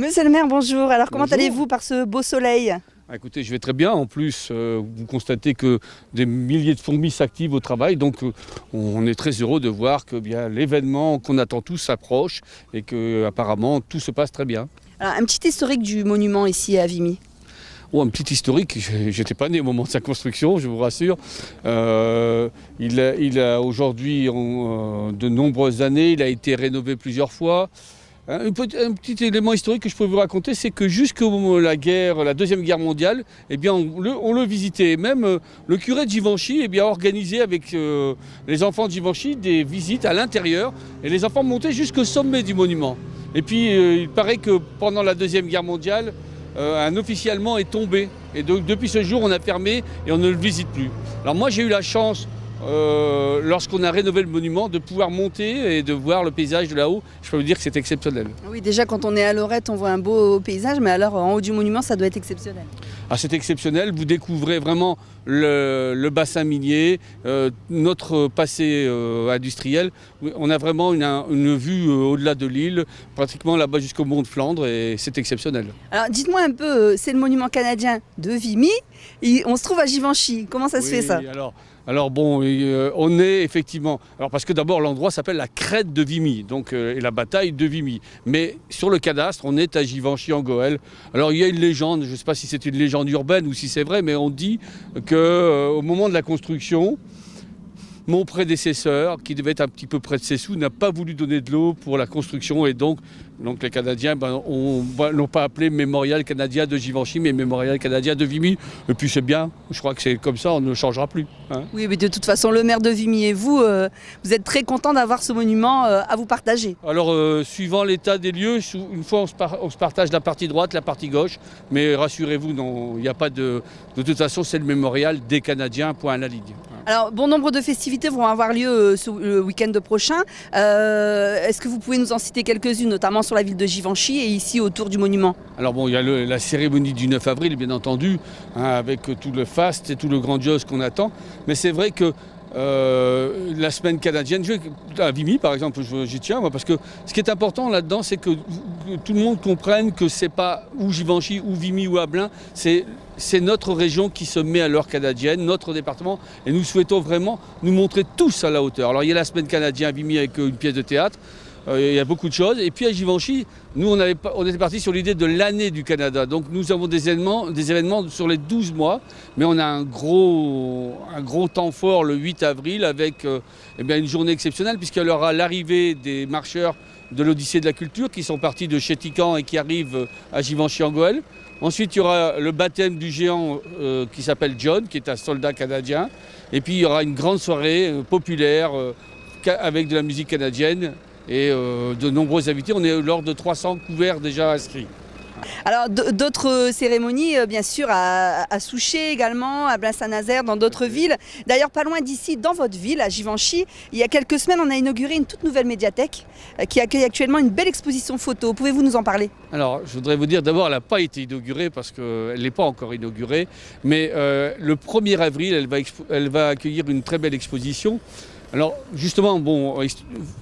Monsieur le maire, bonjour. Alors comment Bonjour. allez-vous par ce beau soleil? Écoutez, je vais très bien. En plus, vous constatez que des milliers de fourmis s'activent au travail. Donc, on est très heureux de voir que bien, l'événement qu'on attend tous s'approche et que apparemment tout se passe très bien. Alors, un petit historique du monument ici à Vimy. Oh, un petit historique, j'étais pas né au moment de sa construction, je vous rassure. Il a aujourd'hui de nombreuses années, il a été rénové plusieurs fois. Un petit élément historique que je peux vous raconter, c'est que jusqu'au moment de la Deuxième Guerre mondiale, eh bien, on le visitait. Et même le curé de Givenchy a organisé avec les enfants de Givenchy des visites à l'intérieur. Et les enfants montaient jusqu'au sommet du monument. Et puis, il paraît que pendant la Deuxième Guerre mondiale, un officier allemand est tombé. Et donc, depuis ce jour, on a fermé et on ne le visite plus. Alors moi, j'ai eu la chance, lorsqu'on a rénové le monument, de pouvoir monter et de voir le paysage de là-haut. Je peux vous dire que c'est exceptionnel. Oui, déjà quand on est à Lorette, on voit un beau paysage, mais alors en haut du monument, ça doit être exceptionnel. Ah, c'est exceptionnel, vous découvrez vraiment le bassin minier, notre passé industriel. On a vraiment une vue au-delà de l'île, pratiquement là-bas jusqu'au mont de Flandre, et c'est exceptionnel. Alors dites-moi un peu, c'est le monument canadien de Vimy, et on se trouve à Givenchy. Comment ça se fait ça? Alors bon, on est effectivement... Alors parce que d'abord l'endroit s'appelle la crête de Vimy, donc, et la bataille de Vimy. Mais sur le cadastre, on est à Givenchy en Goële. Alors il y a une légende, je ne sais pas si c'est une légende urbaine ou si c'est vrai, mais on dit qu'au moment de la construction, mon prédécesseur, qui devait être un petit peu près de ses sous, n'a pas voulu donner de l'eau pour la construction et donc les Canadiens l'ont pas appelé Mémorial canadien de Givenchy, mais Mémorial canadien de Vimy. Et puis c'est bien, je crois que c'est comme ça, on ne changera plus. Hein. Oui, mais de toute façon, le maire de Vimy et vous, vous êtes très content d'avoir ce monument à vous partager. Alors, suivant l'état des lieux, une fois on se partage la partie droite, la partie gauche, mais rassurez-vous, il n'y a pas de toute façon, c'est le Mémorial des Canadiens, point à la ligne. Alors, bon nombre de festivités vont avoir lieu le week-end prochain. Est-ce que vous pouvez nous en citer quelques-unes, notamment sur la ville de Givenchy et ici autour du monument? Alors bon, il y a la cérémonie du 9 avril, bien entendu, hein, avec tout le faste et tout le grandiose qu'on attend. Mais c'est vrai que la semaine canadienne, à Vimy par exemple, j'y tiens, moi, parce que ce qui est important là-dedans, c'est que tout le monde comprenne que c'est pas ou Givenchy, ou Vimy, ou Ablain, c'est notre région qui se met à l'heure canadienne, notre département, et nous souhaitons vraiment nous montrer tous à la hauteur. Alors il y a la semaine canadienne à Vimy avec une pièce de théâtre, il y a beaucoup de choses, et puis à Givenchy, nous on était parti sur l'idée de l'année du Canada, donc nous avons des événements sur les 12 mois, mais on a un gros temps fort le 8 avril avec une journée exceptionnelle, puisqu'il y aura l'arrivée des marcheurs de l'Odyssée de la Culture qui sont partis de Chétican et qui arrivent à Givenchy en Goële. Ensuite, il y aura le baptême du géant qui s'appelle John, qui est un soldat canadien. Et puis, il y aura une grande soirée populaire avec de la musique canadienne et de nombreux invités. On est lors de 300 couverts déjà inscrits. Alors d'autres cérémonies, bien sûr, à Souchet également, à Blain-Saint-Nazaire, dans d'autres villes. D'ailleurs, pas loin d'ici, dans votre ville, à Givenchy, il y a quelques semaines, on a inauguré une toute nouvelle médiathèque qui accueille actuellement une belle exposition photo. Pouvez-vous nous en parler? Alors, je voudrais vous dire, d'abord, elle n'a pas été inaugurée parce qu'elle n'est pas encore inaugurée. Mais le 1er avril, elle va accueillir une très belle exposition. Alors justement,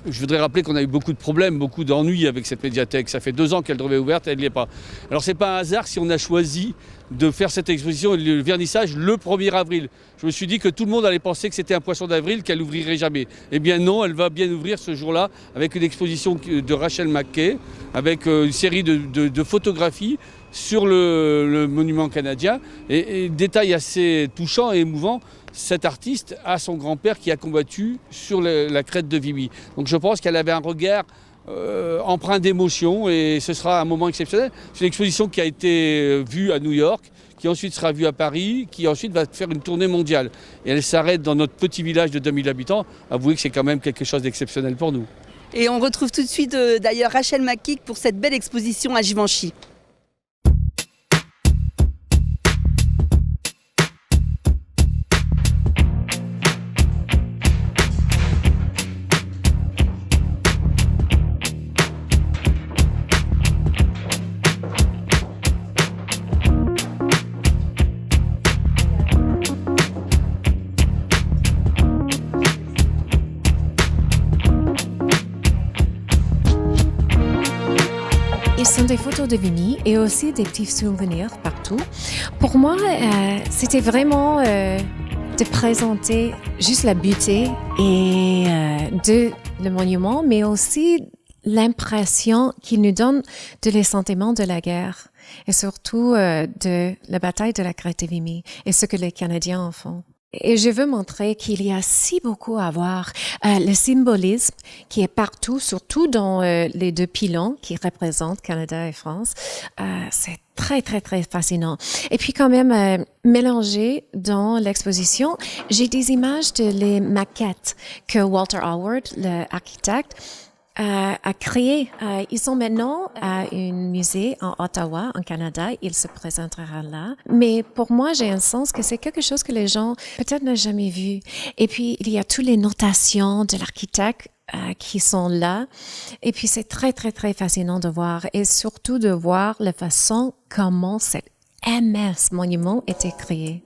je voudrais rappeler qu'on a eu beaucoup de problèmes, beaucoup d'ennuis avec cette médiathèque. Ça fait 2 ans qu'elle devait être ouverte et elle n'y est pas. Alors c'est pas un hasard si on a choisi de faire cette exposition et le vernissage le 1er avril. Je me suis dit que tout le monde allait penser que c'était un poisson d'avril, qu'elle n'ouvrirait jamais. Eh bien non, elle va bien ouvrir ce jour-là avec une exposition de Rachel McKay, avec une série de photographies sur le monument canadien. Et détail assez touchant et émouvant, cet artiste a son grand-père qui a combattu sur la crête de Vimy. Donc je pense qu'elle avait un regard empreint d'émotion et ce sera un moment exceptionnel. C'est une exposition qui a été vue à New York, qui ensuite sera vue à Paris, qui ensuite va faire une tournée mondiale. Et elle s'arrête dans notre petit village de 2000 habitants. Avouez que c'est quand même quelque chose d'exceptionnel pour nous. Et on retrouve tout de suite d'ailleurs Rachel McKay pour cette belle exposition à Givenchy. sont des photos de Vimy et aussi des petits souvenirs partout. Pour moi, c'était vraiment de présenter juste la beauté et de le monument, mais aussi l'impression qu'il nous donne de les sentiments de la guerre et surtout de la bataille de la crête de Vimy et ce que les Canadiens en font. Et je veux montrer qu'il y a si beaucoup à voir. Le symbolisme qui est partout, surtout dans les deux pylônes qui représentent Canada et France, c'est très, très, très fascinant. Et puis quand même, mélangé dans l'exposition, j'ai des images de les maquettes que Walter Howard, l'architecte, a créé. Ils sont maintenant à un musée en Ottawa, en Canada. Il se présentera là. Mais pour moi, j'ai un sens que c'est quelque chose que les gens peut-être n'ont jamais vu. Et puis, il y a toutes les notations de l'architecte qui sont là. Et puis, c'est très, très, très fascinant de voir. Et surtout de voir la façon comment cet immense monument a été créé.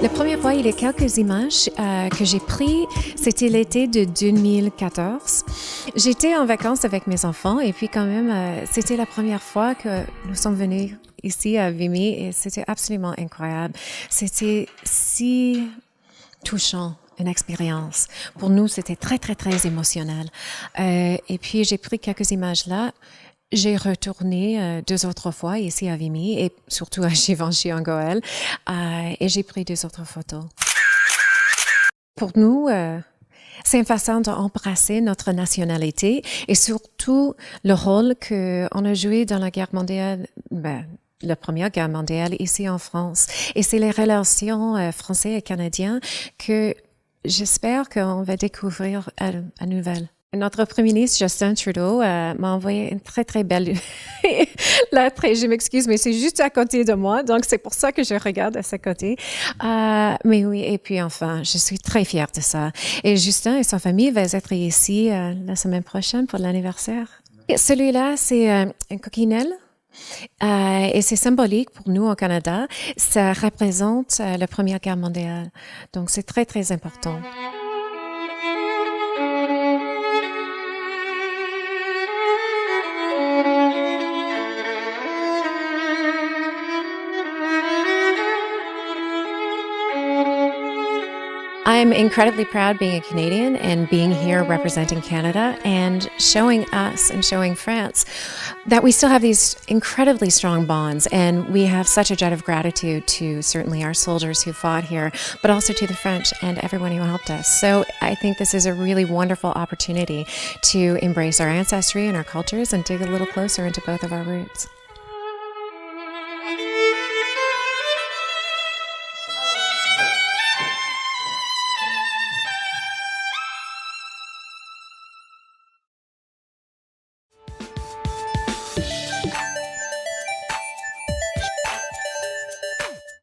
La première fois, il y a quelques images que j'ai prises. C'était l'été de 2014. J'étais en vacances avec mes enfants et puis quand même, c'était la première fois que nous sommes venus ici à Vimy et c'était absolument incroyable. C'était si touchant. Une expérience. Pour nous, c'était très, très, très émotionnel. Et puis, j'ai pris quelques images là. J'ai retourné 2 autres fois ici à Vimy et surtout à Givenchy en Goël et j'ai pris 2 autres photos. Pour nous, c'est une façon d'embrasser notre nationalité et surtout le rôle qu'on a joué dans la guerre mondiale, la Première Guerre mondiale ici en France. Et c'est les relations français et canadiens que j'espère qu'on va découvrir à nouvelle. Notre Premier ministre, Justin Trudeau, m'a envoyé une très, très belle lettre et je m'excuse, mais c'est juste à côté de moi, donc c'est pour ça que je regarde à ce côté. Mais oui, et puis enfin, je suis très fière de ça. Et Justin et sa famille vont être ici la semaine prochaine pour l'anniversaire. Celui-là, c'est une coquinelle. Et c'est symbolique pour nous au Canada. Ça représente la Première Guerre mondiale. Donc, c'est très, très important. I'm incredibly proud being a Canadian and being here representing Canada and showing us and showing France that we still have these incredibly strong bonds and we have such a debt of gratitude to certainly our soldiers who fought here, but also to the French and everyone who helped us. So I think this is a really wonderful opportunity to embrace our ancestry and our cultures and dig a little closer into both of our roots.